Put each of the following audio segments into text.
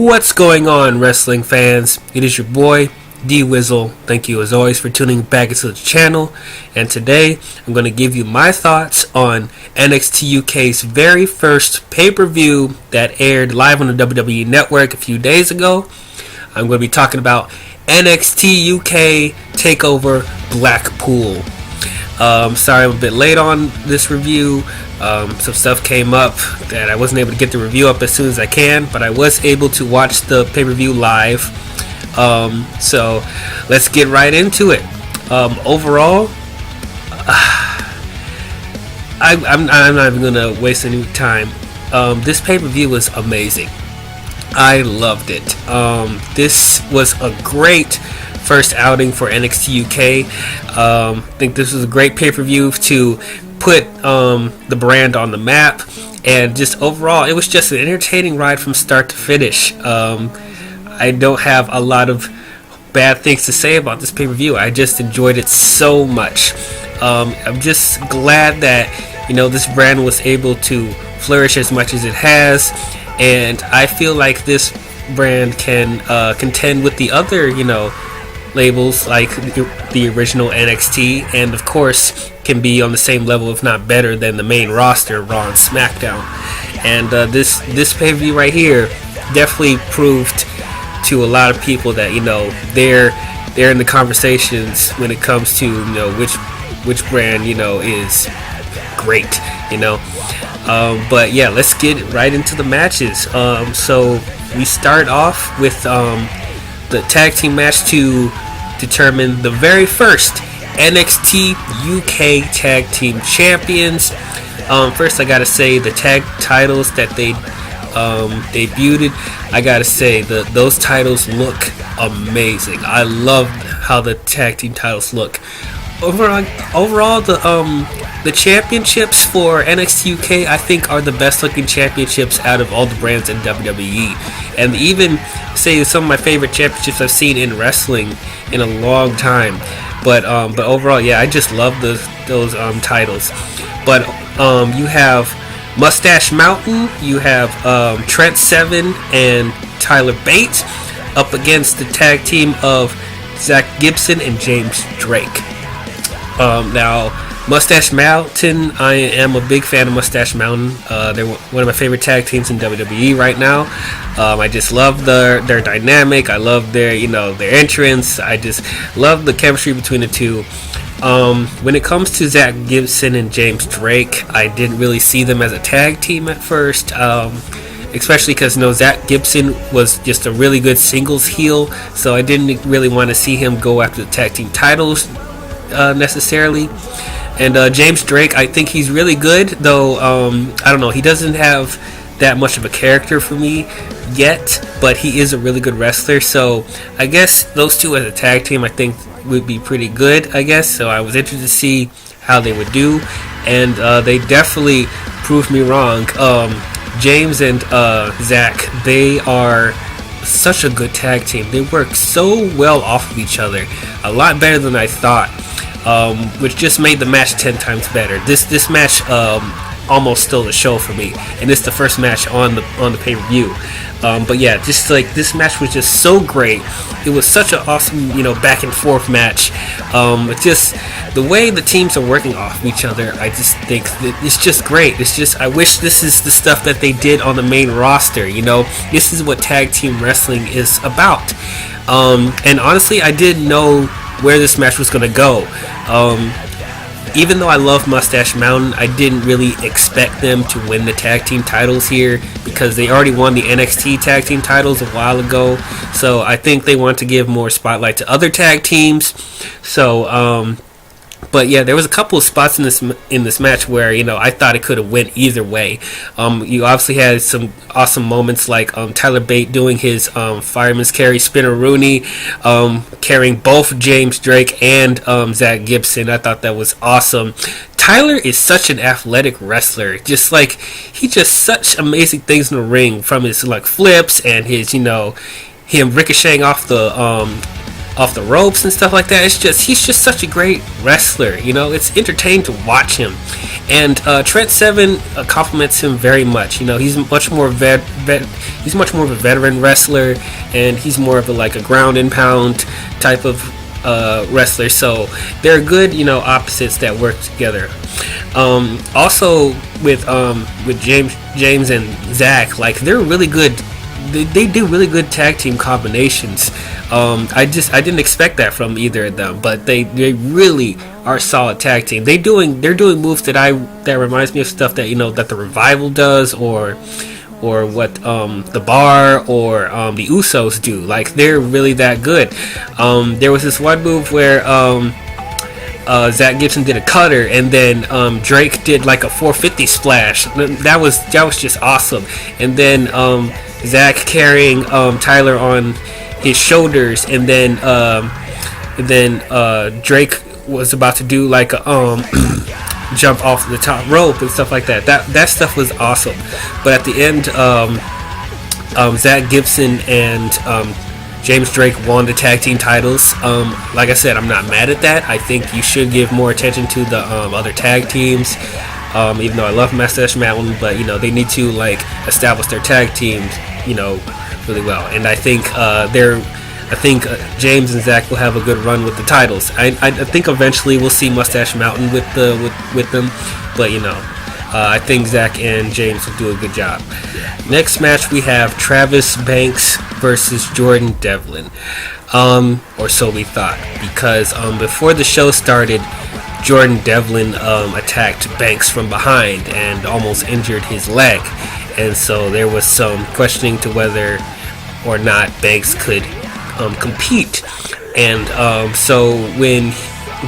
What's going on, wrestling fans? It is your boy, D-WIZZLE. Thank you as always for tuning back into the channel. And today, I'm going to give you my thoughts on NXT UK's very first pay-per-view that aired live on the WWE Network a few days ago. I'm going to be talking about NXT UK Takeover Blackpool. Sorry I'm a bit late on this review. Some stuff came up that I wasn't able to get the review up as soon as I can, but I was able to watch the pay-per-view live. So let's get right into it. Overall, I'm not even gonna waste any time. This pay-per-view was amazing. I loved it. This was a great first outing for NXT UK. I think this was a great pay-per-view to put the brand on the map, and just overall it was just an entertaining ride from start to finish. I don't have a lot of bad things to say about this pay-per-view. I just enjoyed it so much. I'm just glad that this brand was able to flourish as much as it has, and I feel like this brand can contend with the other labels like the original NXT, and of course can be on the same level, if not better, than the main roster, Raw and SmackDown. And this pay-per-view right here definitely proved to a lot of people that they're in the conversations when it comes to which brand is great. But yeah, let's get right into the matches. So we start off with the tag team match to determine the very first NXT UK Tag Team Champions. First, I gotta say the tag titles that they debuted, I gotta say those titles look amazing. I love how the tag team titles look. Overall, the championships for NXT UK, I think, are the best looking championships out of all the brands in WWE, and even say some of my favorite championships I've seen in wrestling in a long time. But overall, yeah, I just love those titles. But you have Mustache Mountain, you have Trent Seven and Tyler Bate up against the tag team of Zach Gibson and James Drake. Now, Mustache Mountain, I am a big fan of Mustache Mountain. They're one of my favorite tag teams in WWE right now. I just love their dynamic. I love their entrance. I just love the chemistry between the two. When it comes to Zach Gibson and James Drake, I didn't really see them as a tag team at first. Especially because Zach Gibson was just a really good singles heel, so I didn't really want to see him go after the tag team titles necessarily. And James Drake, I think he's really good, though I don't know, he doesn't have that much of a character for me yet, but he is a really good wrestler, so I guess those two as a tag team I think would be pretty good, I guess. So I was interested to see how they would do, and they definitely proved me wrong. James and Zach, they are such a good tag team. They work so well off of each other, a lot better than I thought. Which just made the match 10 times better. This match almost stole the show for me, and it's the first match on the pay-per-view. But yeah, just like this match was just so great. It was such an awesome back and forth match. Just the way the teams are working off of each other, I just think that it's just great. It's just, I wish this is the stuff that they did on the main roster. This is what tag team wrestling is about. And honestly, I didn't know where this match was going to go. Even though I love Mustache Mountain, I didn't really expect them to win the tag team titles here, because they already won the NXT tag team titles a while ago. So I think they want to give more spotlight to other tag teams. So but yeah, there was a couple of spots in this match where I thought it could have went either way. You obviously had some awesome moments like Tyler Bate doing his fireman's carry spinner-rooney, carrying both James Drake and Zach Gibson. I thought that was awesome. Tyler is such an athletic wrestler. Just like, he just such amazing things in the ring, from his flips and his him ricocheting off off the ropes and stuff like that. He's just such a great wrestler. You know, it's entertaining to watch him. And Trent Seven compliments him very much. You know, he's much more he's much more of a veteran wrestler, and he's more of a ground and pound type of wrestler. So they're good, you know, opposites that work together. Also with James and Zach, like, they're really good. They do really good tag team combinations. I didn't expect that from either of them, but they really are a solid tag team. They're doing moves that reminds me of stuff that, you know, that the Revival does, or what the Bar or the Usos do. Like, they're really that good. There was this one move where Zach Gibson did a cutter, and then Drake did like a 450 splash. That was just awesome. And then Zach carrying Tyler on his shoulders, and then Drake was about to do like a jump off the top rope and stuff like that. That stuff was awesome. But at the end, Zach Gibson and James Drake won the tag team titles. Like I said, I'm not mad at that. I think you should give more attention to the other tag teams. Even though I love Mustache Mountain, but, you know, they need to establish their tag teams, you know, really well. And I think James and Zach will have a good run with the titles. I think eventually we'll see Mustache Mountain with them, but, you know, I think Zach and James will do a good job. Next match, we have Travis Banks versus Jordan Devlin, or so we thought, because before the show started, Jordan Devlin attacked Banks from behind and almost injured his leg, and so there was some questioning to whether or not Banks could compete. And so when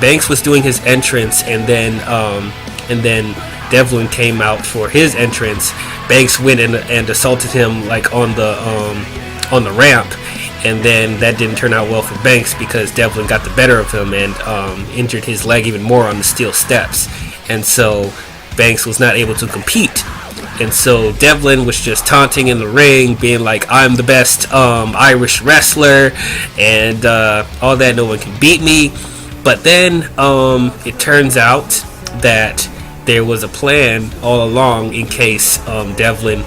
Banks was doing his entrance, and then Devlin came out for his entrance, Banks went and assaulted him like on the ramp, and then that didn't turn out well for Banks because Devlin got the better of him and injured his leg even more on the steel steps, and so Banks was not able to compete. And so Devlin was just taunting in the ring, being like, "I'm the best Irish wrestler," and all that. No one can beat me. But then it turns out that there was a plan all along in case Devlin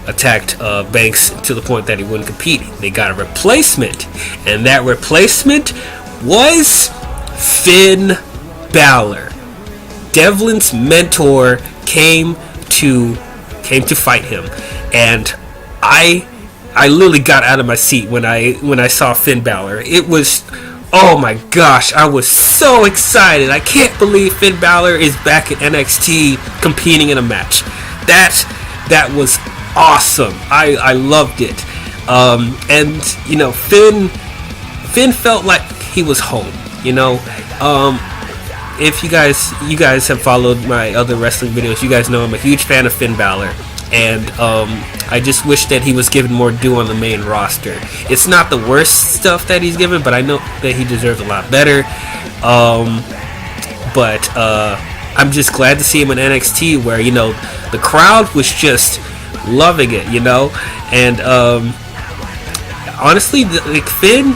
attacked Banks to the point that he wouldn't compete. They got a replacement, and that replacement was Finn Balor. Devlin's mentor came to fight him, and I literally got out of my seat when I saw Finn Balor. It was, oh my gosh, I was so excited. I can't believe Finn Balor is back at NXT competing in a match. That was awesome. I loved it. And, you know, Finn felt like he was home, you know. If you guys have followed my other wrestling videos, you guys know I'm a huge fan of Finn Balor, and I just wish that he was given more due on the main roster. It's not the worst stuff that he's given, but I know that he deserves a lot better. But I'm just glad to see him in NXT, where, you know, the crowd was just loving it, you know. And honestly, like, Finn,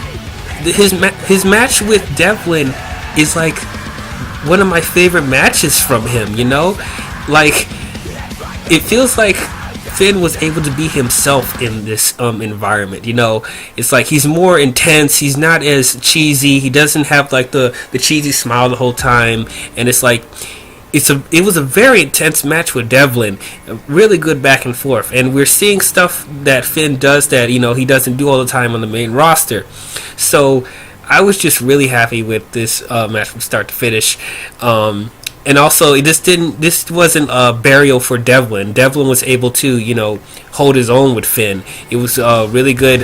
his match with Devlin is like one of my favorite matches from him, you know. Like, it feels like Finn was able to be himself in this environment, you know. It's like he's more intense, he's not as cheesy, he doesn't have like the cheesy smile the whole time, and it's like it was a very intense match with Devlin, really good back and forth, and we're seeing stuff that Finn does that, you know, he doesn't do all the time on the main roster. So I was just really happy with this match from start to finish. And also, this wasn't a burial for Devlin. Devlin was able to, you know, hold his own with Finn. It was a really good,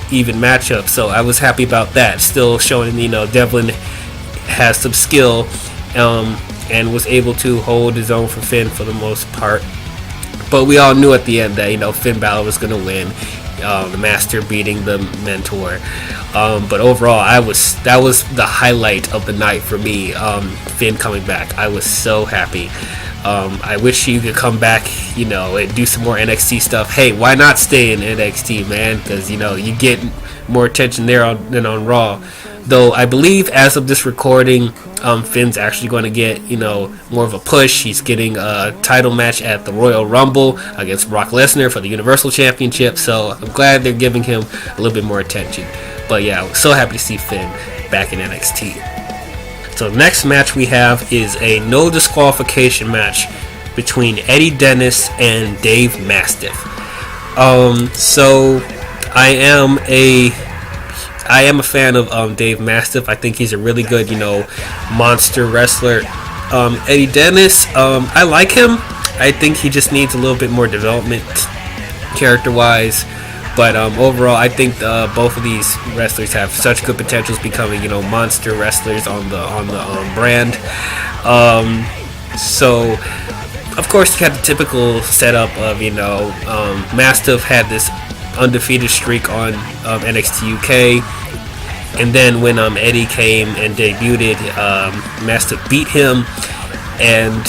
even matchup. So I was happy about that. Still showing, you know, Devlin has some skill, and was able to hold his own for Finn for the most part. But we all knew at the end that, you know, Finn Balor was going to win. The master beating the mentor. But overall, that was the highlight of the night for me. Finn coming back, I was so happy. I wish you could come back, you know, and do some more NXT stuff. Hey, why not stay in NXT, man? Because, you know, you get more attention there than on Raw. Though I believe as of this recording, Finn's actually going to get, more of a push. He's getting a title match at the Royal Rumble against Brock Lesnar for the Universal Championship. So I'm glad they're giving him a little bit more attention. But yeah, so happy to see Finn back in NXT. So the next match we have is a no disqualification match between Eddie Dennis and Dave Mastiff. So I am a fan of Dave Mastiff. I think he's a really good, monster wrestler. Eddie Dennis, I like him. I think he just needs a little bit more development character-wise. But overall, I think both of these wrestlers have such good potentials becoming, monster wrestlers on the brand. So, of course, you had the typical setup of, Mastiff had this undefeated streak on NXT UK, and then when Eddie came and debuted, Mastiff beat him, and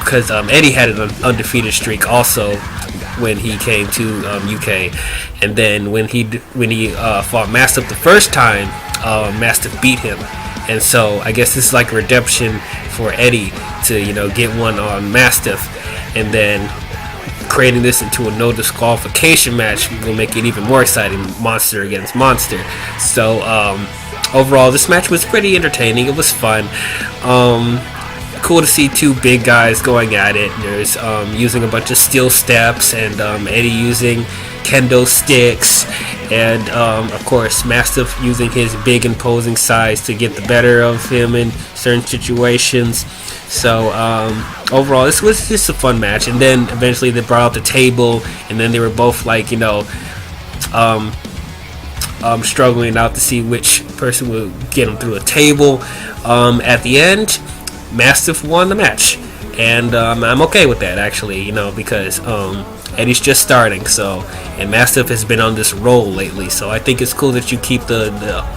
because Eddie had an undefeated streak also when he came to UK, and then when he fought Mastiff the first time, Mastiff beat him, and so I guess this is like a redemption for Eddie to get one on Mastiff, and then creating this into a no disqualification match will make it even more exciting, monster against monster. So overall, this match was pretty entertaining. It was fun. Cool to see two big guys going at it. There's using a bunch of steel steps, and Eddie using kendo sticks, and of course Mastiff using his big imposing size to get the better of him in certain situations. So overall, this was just a fun match. And then eventually they brought out the table, and then they were both like struggling out to see which person would get them through a table. At the end, Mastiff won the match, and I'm okay with that actually, because Eddie's just starting, and Mastiff has been on this roll lately, so I think it's cool that you keep the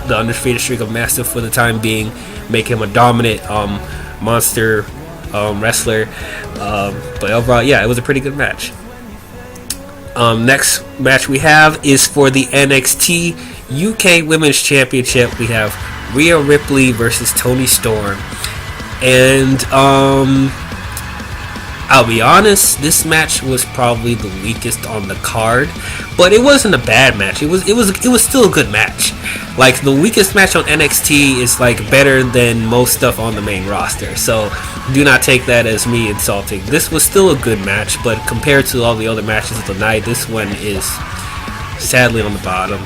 undefeated streak of Mastiff for the time being, make him a dominant monster wrestler. But overall, yeah, it was a pretty good match. Next match we have is for the NXT UK Women's Championship. We have Rhea Ripley versus Toni Storm. And I'll be honest, this match was probably the weakest on the card, but it wasn't a bad match. It was still a good match. Like, the weakest match on NXT is like better than most stuff on the main roster, so do not take that as me insulting. This was still a good match, but compared to all the other matches of the night, this one is sadly on the bottom.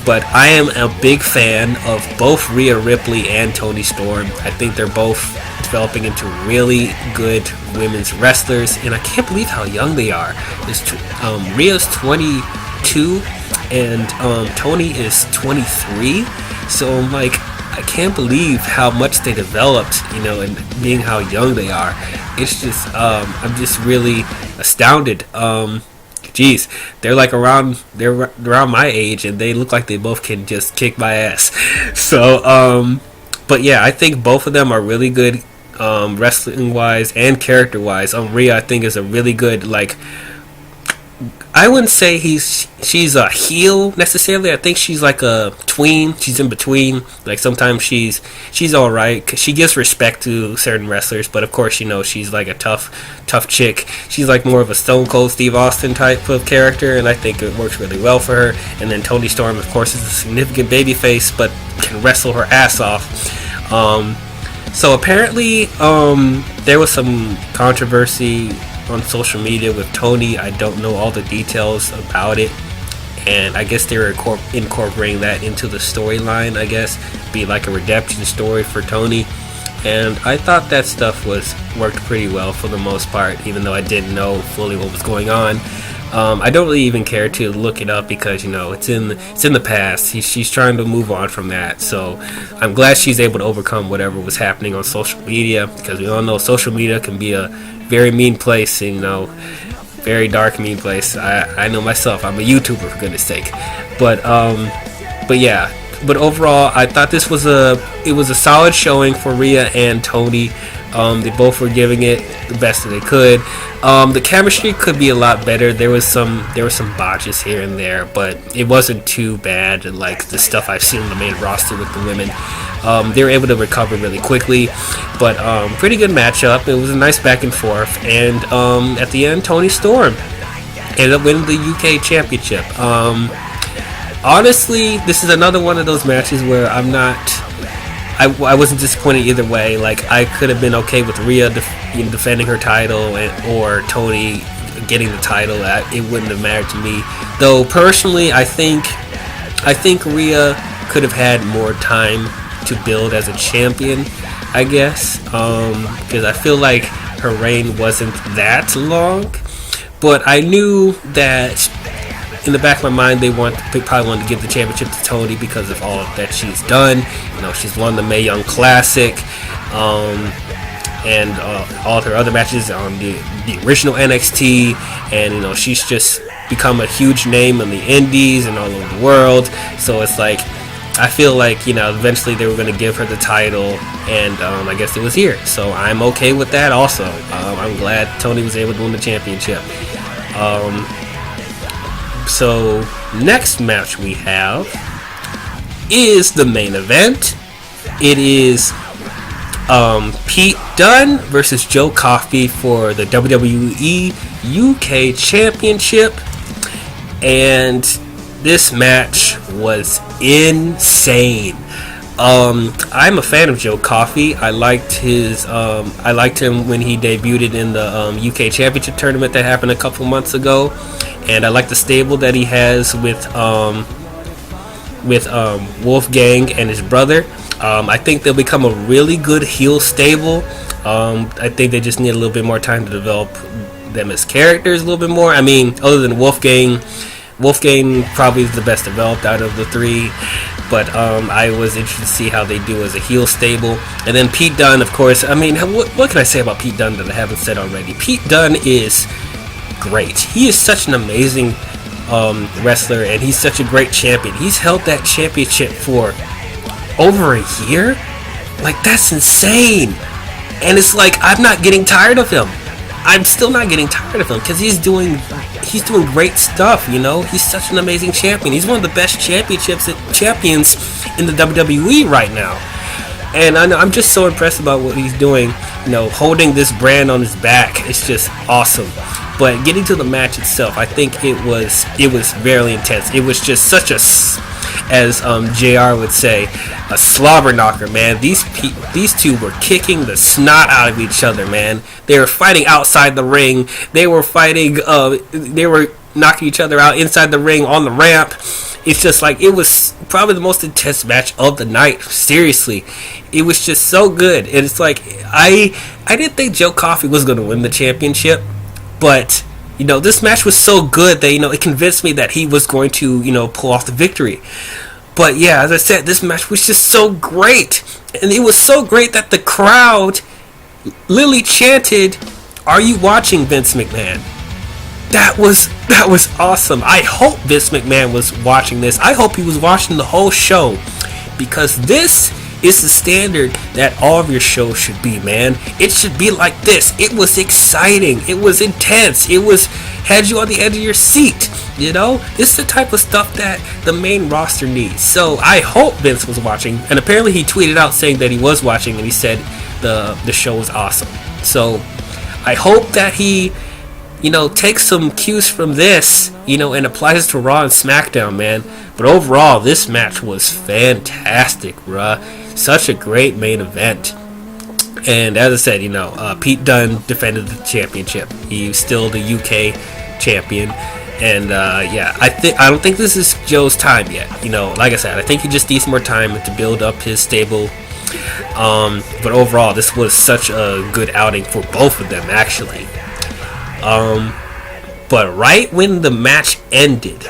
But I am a big fan of both Rhea Ripley and Toni Storm. I think they're both developing into really good women's wrestlers, and I can't believe how young they are. Rhea's 22 and Toni is 23, so I'm like, I can't believe how much they developed, and being how young they are. It's just I'm just really astounded. Geez, they're like around my age, and they look like they both can just kick my ass. So but yeah, I think both of them are really good wrestling wise and character wise. Rhea, I think, is a really good, like, I wouldn't say she's a heel necessarily. I think she's like a tween. She's in between. Like, sometimes she's all right, 'cause she gives respect to certain wrestlers, but of course, she's like a tough chick. She's like more of a Stone Cold Steve Austin type of character, and I think it works really well for her. And then Toni Storm, of course, is a significant babyface, but can wrestle her ass off. So apparently, there was some controversy on social media with Toni. I don't know all the details about it, and I guess they were incorporating that into the storyline, I guess, be like a redemption story for Toni, and I thought that stuff worked pretty well for the most part, even though I didn't know fully what was going on. I don't really even care to look it up because it's in the past. She's trying to move on from that, so I'm glad she's able to overcome whatever was happening on social media, because we all know social media can be a very mean place, very dark, mean place. I know myself. I'm a YouTuber, for goodness sake. But yeah. But overall, I thought it was a solid showing for Rhea and Toni. They both were giving it the best that they could. The chemistry could be a lot better. There were some botches here and there, but it wasn't too bad. Like the stuff I've seen on the main roster with the women, they were able to recover really quickly. But pretty good matchup. It was a nice back and forth, and at the end, Toni Storm ended up winning the UK Championship. Honestly, this is another one of those matches where I wasn't disappointed either way. Like, I could have been okay with Rhea defending her title or Toni getting the title. It wouldn't have mattered to me. Though personally, I think Rhea could have had more time to build as a champion, I guess, because I feel like her reign wasn't that long. But I knew that in the back of my mind, they probably wanted to give the championship to Toni because of all that she's done. She's won the Mae Young Classic, and all of her other matches on the original NXT, and she's just become a huge name on the indies and all over the world. So it's like, I feel like eventually they were going to give her the title, and I guess it was here. So I'm okay with that. Also, I'm glad Toni was able to win the championship. So next match we have is the main event. It is Pete Dunne versus Joe Coffey for the WWE UK Championship, and this match was insane. I'm a fan of Joe Coffey. I liked him when he debuted in the UK Championship tournament that happened a couple months ago, and I like the stable that he has with Wolfgang and his brother. I think they'll become a really good heel stable. I think they just need a little bit more time to develop them as characters a little bit more. I mean, other than Wolfgang probably is the best developed out of the three, but I was interested to see how they do as a heel stable. And then Pete Dunne, of course. I mean, what can I say about Pete Dunne that I haven't said already? Pete Dunne is great. He is such an amazing wrestler, and he's such a great champion. He's held that championship for over a year. Like, that's insane. And it's like, I'm not getting tired of him. I'm still not getting tired of him because he's doing great stuff. He's such an amazing champion. He's one of the best champions in the WWE right now, and I'm just so impressed about what he's doing. Holding this brand on his back, it's just awesome. But getting to the match itself, I think it was very intense. It was just such a, as JR would say, a slobber knocker, man. These two were kicking the snot out of each other, man. They were fighting outside the ring. They were fighting. They were knocking each other out inside the ring on the ramp. It's just like, it was probably the most intense match of the night. Seriously, it was just so good. And it's like, I didn't think Joe Coffey was going to win the championship, but this match was so good that it convinced me that he was going to pull off the victory. But yeah, as I said, this match was just so great, and it was so great that the crowd literally chanted, "Are you watching, Vince McMahon?" That was awesome. I hope Vince McMahon was watching this. I hope he was watching the whole show, because this is the standard that all of your shows should be, man. It should be like this. It was exciting. It was intense. Had you on the edge of your seat. This is the type of stuff that the main roster needs. So I hope Vince was watching, and apparently he tweeted out saying that he was watching, and he said the show was awesome. So I hope that he takes some cues from this, and applies it to Raw and SmackDown, man. But overall, this match was fantastic, bruh. Such a great main event. And as I said, Pete Dunne defended the championship. He's still the UK champion. And I don't think this is Joe's time yet. Like I said, I think he just needs more time to build up his stable. But overall, this was such a good outing for both of them, actually. But right when the match ended,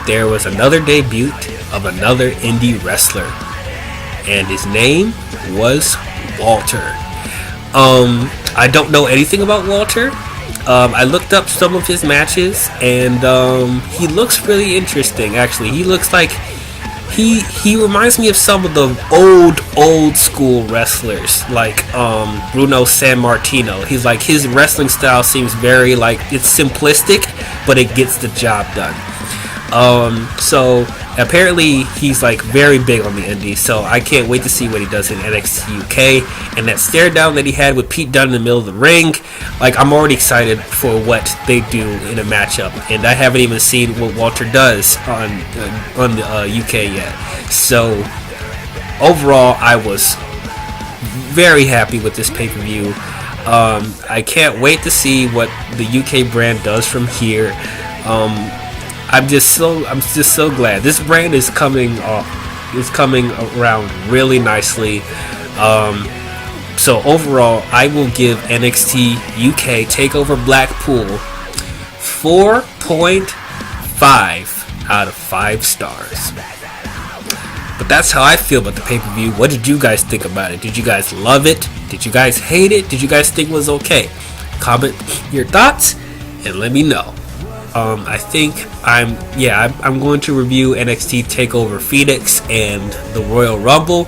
there was another debut of another indie wrestler, and his name was Walter. I don't know anything about Walter. I looked up some of his matches, and he looks really interesting, actually. He looks like he reminds me of some of the old school wrestlers, like Bruno Sammartino. He's like, his wrestling style seems very like, it's simplistic, but it gets the job done. So apparently he's like very big on the indies, so I can't wait to see what he does in NXT UK. And that stare down that he had with Pete Dunne in the middle of the ring, like, I'm already excited for what they do in a matchup, and I haven't even seen what Walter does on the UK yet. So overall, I was very happy with this pay-per-view. I can't wait to see what the UK brand does from here. I'm just so glad this brand is coming around really nicely. So overall, I will give NXT UK Takeover Blackpool 4.5 out of 5 stars. But that's how I feel about the pay-per-view. What did you guys think about it? Did you guys love it? Did you guys hate it? Did you guys think it was okay? Comment your thoughts and let me know. I think I'm going to review NXT Takeover Phoenix and the Royal Rumble.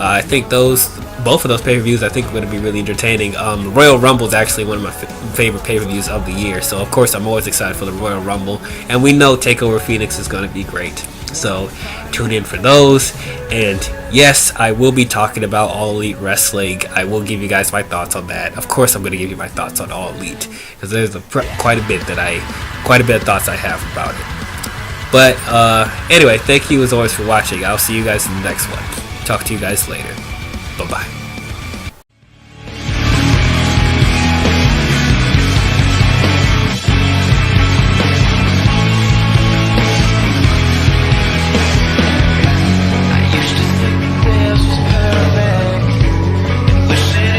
I think both of those pay-per-views I think are going to be really entertaining. The Royal Rumble is actually one of my favorite pay-per-views of the year, so of course I'm always excited for the Royal Rumble, and we know Takeover Phoenix is going to be great. So tune in for those. And yes, I will be talking about All Elite Wrestling. I will give you guys my thoughts on that. Of course, I'm going to give you my thoughts on All Elite, because there's quite a bit of thoughts I have about it. But anyway, thank you as always for watching. I'll see you guys in the next one. Talk to you guys later. Bye bye. I used to think this was perfect, wish it